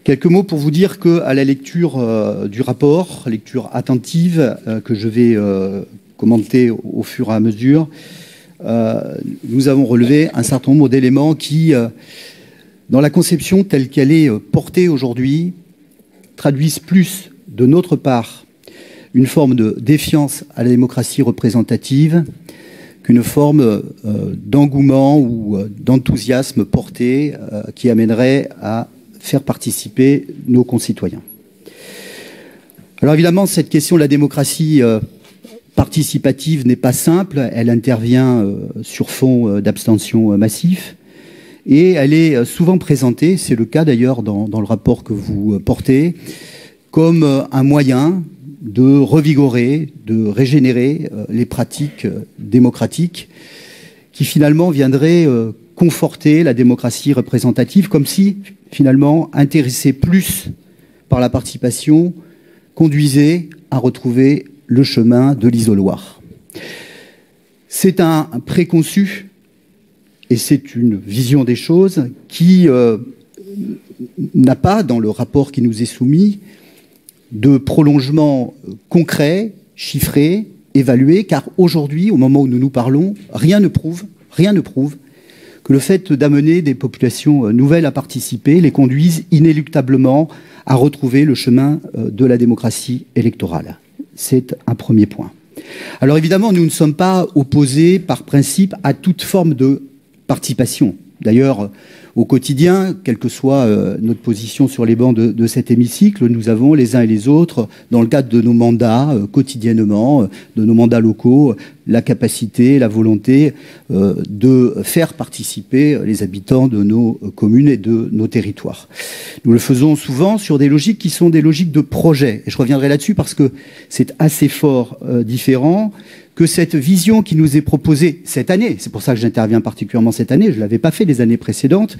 Quelques mots pour vous dire qu'à la lecture du rapport, lecture attentive que je vais commenter au fur et à mesure, nous avons relevé un certain nombre d'éléments qui, dans la conception telle qu'elle est portée aujourd'hui, traduisent plus de notre part une forme de défiance à la démocratie représentative qu'une forme d'engouement ou d'enthousiasme porté qui amènerait à faire participer nos concitoyens. Alors évidemment, cette question de la démocratie participative n'est pas simple. Elle intervient sur fond d'abstention massif et elle est souvent présentée, c'est le cas d'ailleurs dans le rapport que vous portez, comme un moyen de revigorer, de régénérer les pratiques démocratiques qui finalement viendraient conforter la démocratie représentative, comme si finalement intéressé plus par la participation conduisait à retrouver le chemin de l'isoloir. C'est un préconçu et c'est une vision des choses qui n'a pas, dans le rapport qui nous est soumis, de prolongement concret, chiffré, évalué, car aujourd'hui, au moment où nous nous parlons, rien ne prouve que le fait d'amener des populations nouvelles à participer les conduise inéluctablement à retrouver le chemin de la démocratie électorale. C'est un premier point. Alors évidemment, nous ne sommes pas opposés par principe à toute forme de participation. D'ailleurs, au quotidien, quelle que soit notre position sur les bancs de cet hémicycle, nous avons les uns et les autres, dans le cadre de nos mandats, quotidiennement, de nos mandats locaux, la capacité, la volonté de faire participer les habitants de nos communes et de nos territoires. Nous le faisons souvent sur des logiques qui sont des logiques de projet. Et je reviendrai là-dessus parce que c'est assez fort différent que cette vision qui nous est proposée cette année, c'est pour ça que j'interviens particulièrement cette année, je ne l'avais pas fait les années précédentes,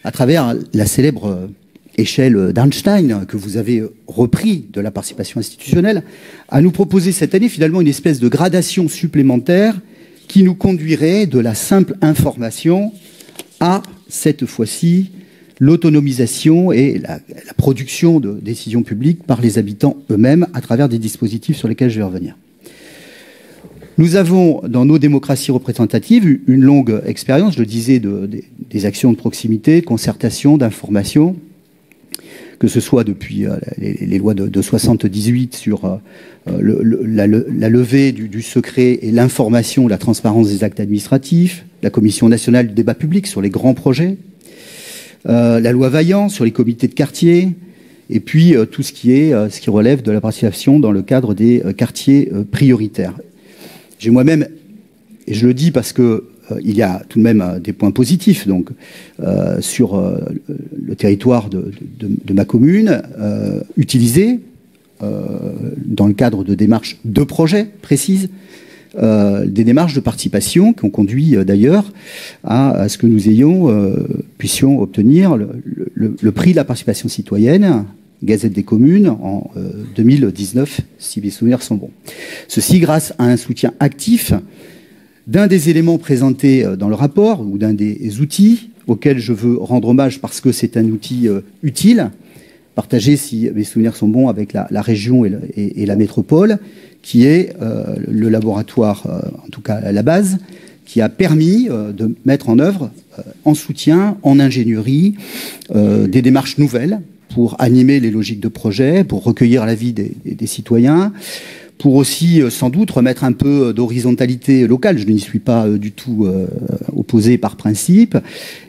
à travers la célèbre échelle d'Einstein que vous avez repris de la participation institutionnelle, à nous proposer cette année finalement une espèce de gradation supplémentaire qui nous conduirait de la simple information à, cette fois-ci, l'autonomisation et la production de décisions publiques par les habitants eux-mêmes à travers des dispositifs sur lesquels je vais revenir. Nous avons, dans nos démocraties représentatives, une longue expérience, je le disais, des actions de proximité, de concertation, d'information, que ce soit depuis les lois de 78 sur la levée du secret et l'information, la transparence des actes administratifs, la Commission nationale du débat public sur les grands projets, la loi Vaillant sur les comités de quartier, et puis tout ce qui relève de la participation dans le cadre des quartiers prioritaires. J'ai moi-même, et je le dis parce que il y a tout de même des points positifs, donc sur le territoire de ma commune, utilisé dans le cadre de démarches de projets précises, des démarches de participation qui ont conduit d'ailleurs à ce que nous puissions obtenir le prix de la participation citoyenne, Gazette des communes, en 2019, si mes souvenirs sont bons. Ceci grâce à un soutien actif d'un des éléments présentés dans le rapport, ou d'un des outils auxquels je veux rendre hommage parce que c'est un outil utile, partagé, si mes souvenirs sont bons, avec la région et la métropole, qui est le laboratoire, en tout cas à la base, qui a permis de mettre en œuvre, en soutien, en ingénierie, des démarches nouvelles pour animer les logiques de projet, pour recueillir l'avis des citoyens, pour aussi, sans doute, remettre un peu d'horizontalité locale, je n'y suis pas du tout opposé par principe,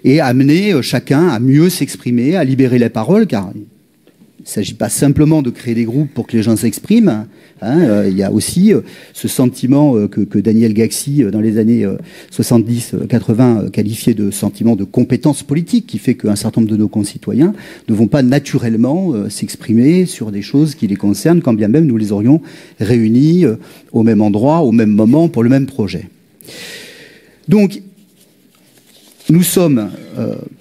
et amener chacun à mieux s'exprimer, à libérer les paroles, car il ne s'agit pas simplement de créer des groupes pour que les gens s'expriment. Il y a aussi ce sentiment que Daniel Gaxi, dans les années 70-80, qualifiait de sentiment de compétence politique, qui fait qu'un certain nombre de nos concitoyens ne vont pas naturellement s'exprimer sur des choses qui les concernent, quand bien même nous les aurions réunis au même endroit, au même moment, pour le même projet. Donc, nous sommes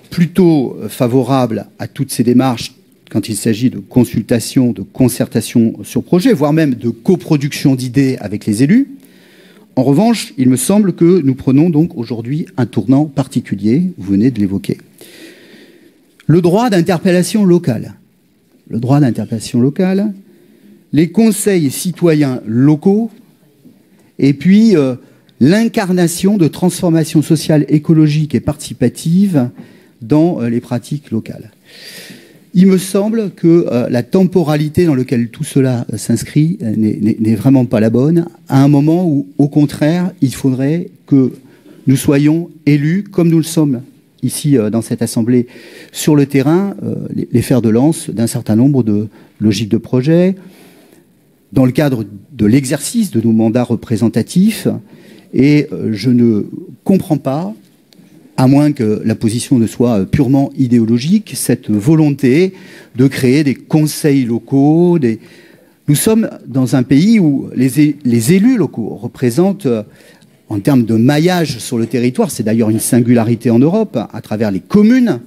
plutôt favorables à toutes ces démarches quand il s'agit de consultation, de concertation sur projet, voire même de coproduction d'idées avec les élus. En revanche, il me semble que nous prenons donc aujourd'hui un tournant particulier, vous venez de l'évoquer. Le droit d'interpellation locale. Le droit d'interpellation locale, les conseils citoyens locaux, et puis l'incarnation de transformation sociale, écologique et participative dans les pratiques locales. Il me semble que la temporalité dans laquelle tout cela s'inscrit n'est vraiment pas la bonne, à un moment où, au contraire, il faudrait que nous soyons élus, comme nous le sommes ici dans cette Assemblée, sur le terrain, les fers de lance d'un certain nombre de logiques de projet, dans le cadre de l'exercice de nos mandats représentatifs. Et je ne comprends pas, à moins que la position ne soit purement idéologique, cette volonté de créer des conseils locaux. Nous sommes dans un pays où les élus locaux représentent, en termes de maillage sur le territoire, c'est d'ailleurs une singularité en Europe, à travers les communes,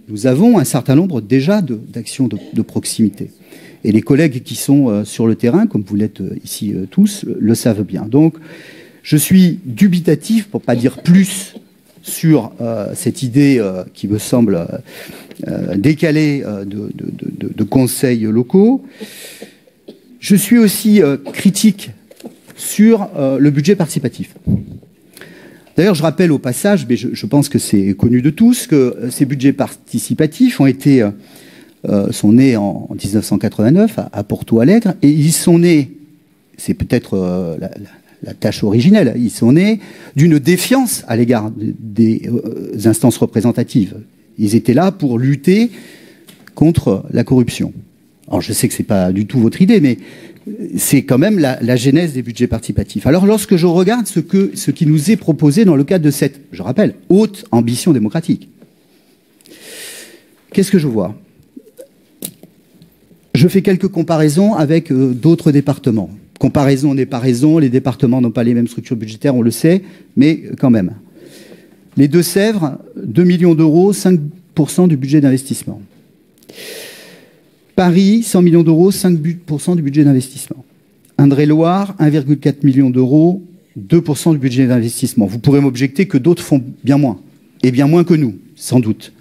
nous avons un certain nombre déjà d'actions de proximité. Et les collègues qui sont sur le terrain, comme vous l'êtes ici tous, le savent bien. Donc, je suis dubitatif, pour ne pas dire plus, sur cette idée qui me semble décalée de conseils locaux. Je suis aussi critique sur le budget participatif. D'ailleurs, je rappelle au passage, mais je pense que c'est connu de tous, que ces budgets participatifs sont nés en 1989 à Porto Alegre, et ils sont nés, c'est peut-être la tâche originelle, ils sont nés d'une défiance à l'égard des instances représentatives. Ils étaient là pour lutter contre la corruption. Alors je sais que ce n'est pas du tout votre idée, mais c'est quand même la genèse des budgets participatifs. Alors lorsque je regarde ce qui nous est proposé dans le cadre de cette, je rappelle, haute ambition démocratique, qu'est-ce que je vois? Je fais quelques comparaisons avec d'autres départements. Comparaison n'est pas raison, les départements n'ont pas les mêmes structures budgétaires, on le sait, mais quand même. Les Deux-Sèvres, 2 millions d'euros, 5% du budget d'investissement. Paris, 100 millions d'euros, 5% du budget d'investissement. Indre-et-Loire, 1,4 million d'euros, 2% du budget d'investissement. Vous pourrez m'objecter que d'autres font bien moins, et bien moins que nous, sans doute.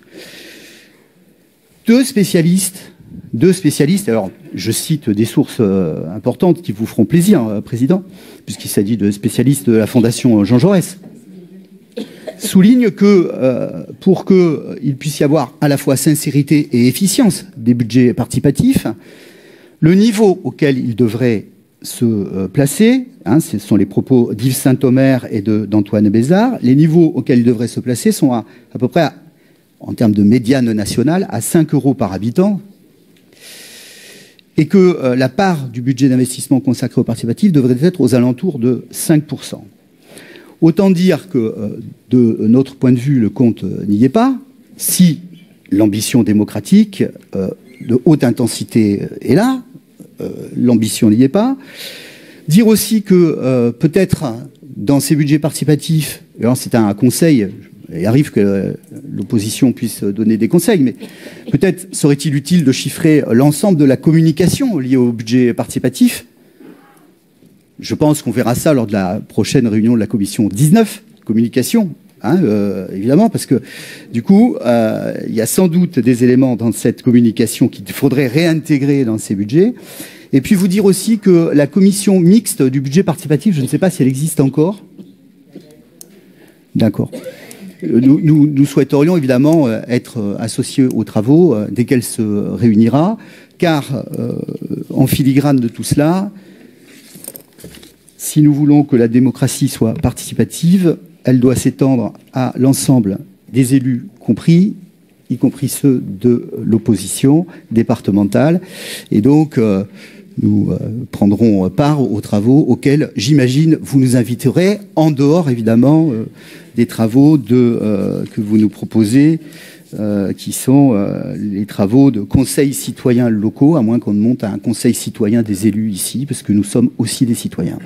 Deux spécialistes, alors je cite des sources importantes qui vous feront plaisir, Président, puisqu'il s'agit de spécialistes de la Fondation Jean Jaurès, soulignent que pour qu'il puisse y avoir à la fois sincérité et efficience des budgets participatifs, le niveau auquel ils devraient se placer, ce sont les propos d'Yves Saint-Omer et d'Antoine Bézard, les niveaux auxquels ils devraient se placer sont à peu près, en termes de médiane nationale, à 5 € par habitant, et que la part du budget d'investissement consacré au participatif devrait être aux alentours de 5%. Autant dire que, de notre point de vue, le compte n'y est pas. Si l'ambition démocratique de haute intensité est là, l'ambition n'y est pas. Dire aussi que peut-être dans ces budgets participatifs, alors c'est un conseil, il arrive que l'opposition puisse donner des conseils, mais peut-être serait-il utile de chiffrer l'ensemble de la communication liée au budget participatif. Je pense qu'on verra ça lors de la prochaine réunion de la commission 19, communication, évidemment, parce que du coup, il y a sans doute des éléments dans cette communication qu'il faudrait réintégrer dans ces budgets. Et puis vous dire aussi que la commission mixte du budget participatif, je ne sais pas si elle existe encore. D'accord. Nous souhaiterions évidemment être associés aux travaux dès qu'elle se réunira, car en filigrane de tout cela, si nous voulons que la démocratie soit participative, elle doit s'étendre à l'ensemble des élus compris, y compris ceux de l'opposition départementale. Et donc, nous prendrons part aux travaux auxquels, j'imagine, vous nous inviterez, en dehors, évidemment, des travaux que vous nous proposez, qui sont les travaux de conseils citoyens locaux, à moins qu'on ne monte à un conseil citoyen des élus ici, parce que nous sommes aussi des citoyens.